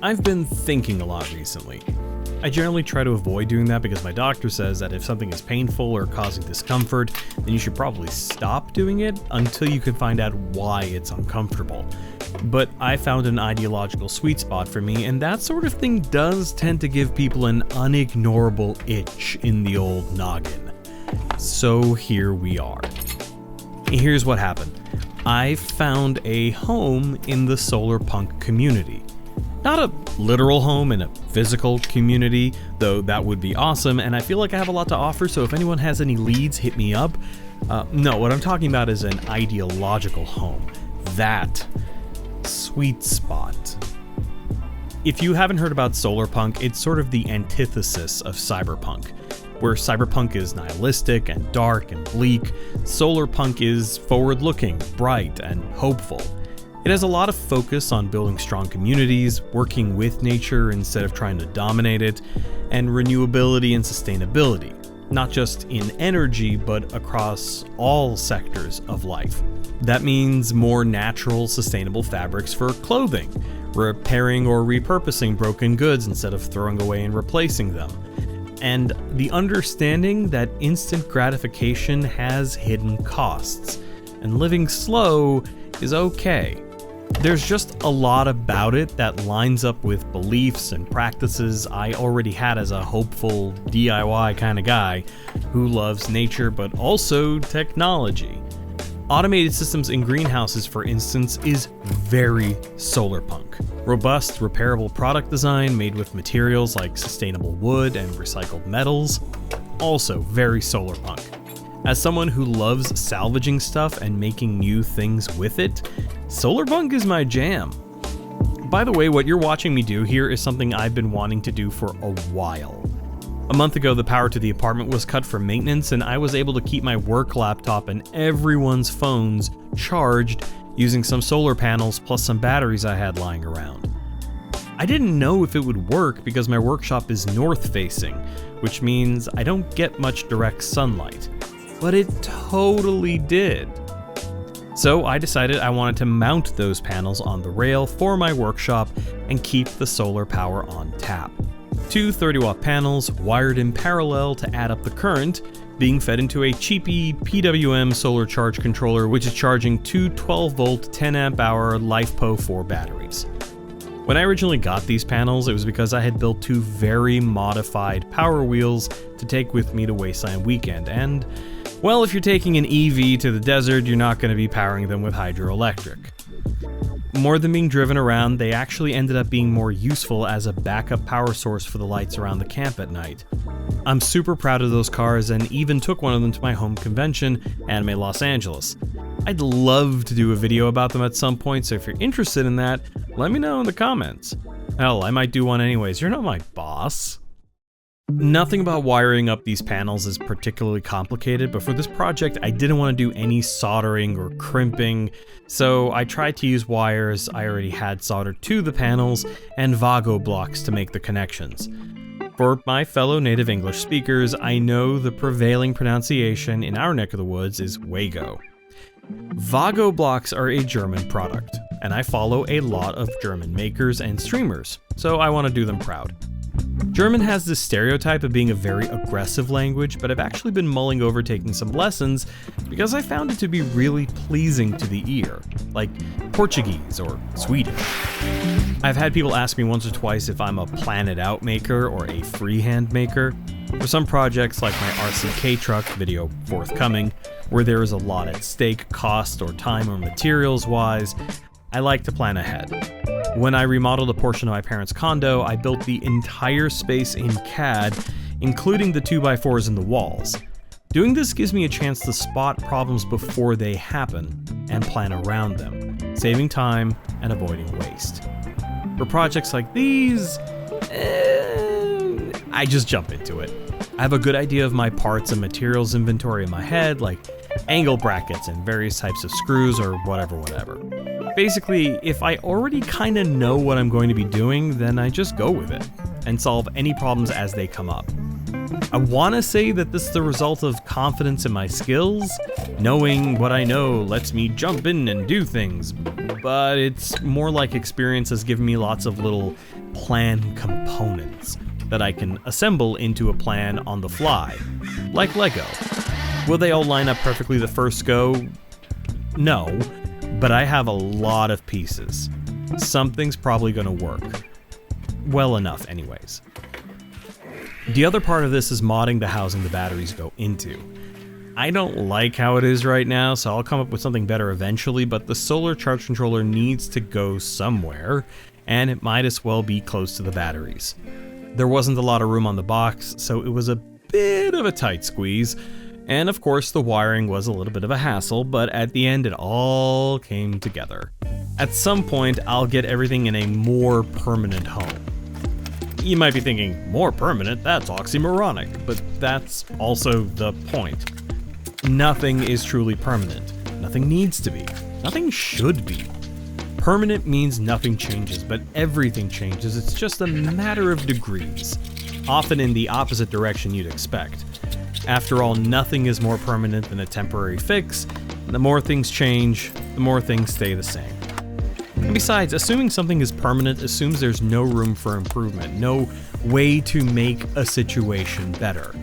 I've been thinking a lot recently. I generally try to avoid doing that because my doctor says that if something is painful or causing discomfort, then you should probably stop doing it until you can find out why it's uncomfortable. But I found an ideological sweet spot for me, and that sort of thing does tend to give people an unignorable itch in the old noggin. So here we are. Here's what happened. I found a home in the Cyberpunk community. Not a literal home in a physical community, though that would be awesome, and I feel like I have a lot to offer, so if anyone has any leads, hit me up. No, what I'm talking about is an ideological home. That sweet spot. If you haven't heard about Cyberpunk, it's sort of the antithesis of Cyberpunk. Where Cyberpunk is nihilistic and dark and bleak, Cyberpunk is forward-looking, bright, and hopeful. It has a lot of focus on building strong communities, working with nature instead of trying to dominate it, and renewability and sustainability, not just in energy, but across all sectors of life. That means more natural, sustainable fabrics for clothing, repairing or repurposing broken goods instead of throwing away and replacing them, and the understanding that instant gratification has hidden costs, and living slow is okay. There's just a lot about it that lines up with beliefs and practices I already had as a hopeful DIY kind of guy who loves nature but also technology. Automated systems in greenhouses, for instance, is very Cyberpunk. Robust, repairable product design made with materials like sustainable wood and recycled metals, also very Cyberpunk. As someone who loves salvaging stuff and making new things with it, Cyberpunk is my jam. By the way, what you're watching me do here is something I've been wanting to do for a while. A month ago, the power to the apartment was cut for maintenance, and I was able to keep my work laptop and everyone's phones charged using some solar panels plus some batteries I had lying around. I didn't know if it would work because my workshop is north-facing, which means I don't get much direct sunlight. But it totally did. So I decided I wanted to mount those panels on the rail for my workshop and keep the solar power on tap. Two 30-watt panels wired in parallel to add up the current, being fed into a cheapy PWM solar charge controller, which is charging two 12-volt 10-amp-hour LiFePO4 batteries. When I originally got these panels, it was because I had built two very modified Power Wheels to take with me to Wasteland Weekend, and well, if you're taking an EV to the desert, you're not going to be powering them with hydroelectric. More than being driven around, they actually ended up being more useful as a backup power source for the lights around the camp at night. I'm super proud of those cars and even took one of them to my home convention, Anime Los Angeles. I'd love to do a video about them at some point, so if you're interested in that, let me know in the comments. Hell, I might do one anyways, you're not my boss. Nothing about wiring up these panels is particularly complicated, but for this project I didn't want to do any soldering or crimping, so I tried to use wires I already had soldered to the panels and Vago blocks to make the connections. For my fellow native English speakers, I know the prevailing pronunciation in our neck of the woods is Wago. Vago blocks are a German product, and I follow a lot of German makers and streamers, so I want to do them proud. German has this stereotype of being a very aggressive language, but I've actually been mulling over taking some lessons because I found it to be really pleasing to the ear, like Portuguese or Swedish. I've had people ask me once or twice if I'm a plan it out maker or a freehand maker. For some projects like my RCK truck, video forthcoming, where there is a lot at stake cost or time or materials wise, I like to plan ahead. When I remodeled a portion of my parents' condo, I built the entire space in CAD, including the 2x4s in the walls. Doing this gives me a chance to spot problems before they happen and plan around them, saving time and avoiding waste. For projects like these, I just jump into it. I have a good idea of my parts and materials inventory in my head, like angle brackets and various types of screws or whatever. Basically, if I already kinda know what I'm going to be doing, then I just go with it and solve any problems as they come up. I wanna say that this is the result of confidence in my skills. Knowing what I know lets me jump in and do things, but it's more like experience has given me lots of little plan components that I can assemble into a plan on the fly, like Lego. Will they all line up perfectly the first go? No, but I have a lot of pieces. Something's probably gonna work. Well enough anyways. The other part of this is modding the housing the batteries go into. I don't like how it is right now, so I'll come up with something better eventually, but the solar charge controller needs to go somewhere, and it might as well be close to the batteries. There wasn't a lot of room on the box, so it was a bit of a tight squeeze, and of course the wiring was a little bit of a hassle, but at the end it all came together. At some point, I'll get everything in a more permanent home. You might be thinking, more permanent? That's oxymoronic, but that's also the point. Nothing is truly permanent. Nothing needs to be. Nothing should be. Permanent means nothing changes, but everything changes. It's just a matter of degrees, often in the opposite direction you'd expect. After all, nothing is more permanent than a temporary fix. The more things change, the more things stay the same. And besides, assuming something is permanent assumes there's no room for improvement, no way to make a situation better.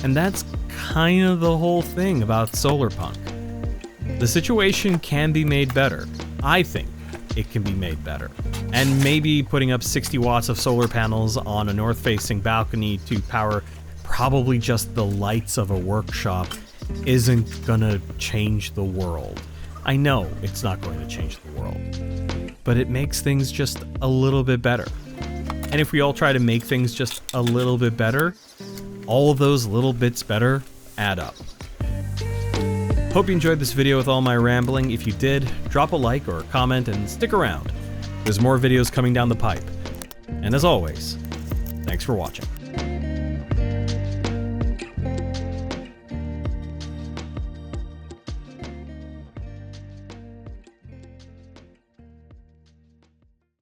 And that's kind of the whole thing about Solarpunk. The situation can be made better. I think it can be made better. And maybe putting up 60 watts of solar panels on a north-facing balcony to power probably just the lights of a workshop isn't gonna change the world. I know it's not going to change the world, but it makes things just a little bit better. And if we all try to make things just a little bit better, all of those little bits better add up. Hope you enjoyed this video with all my rambling. If you did, drop a like or a comment and stick around. There's more videos coming down the pipe. And as always, thanks for watching.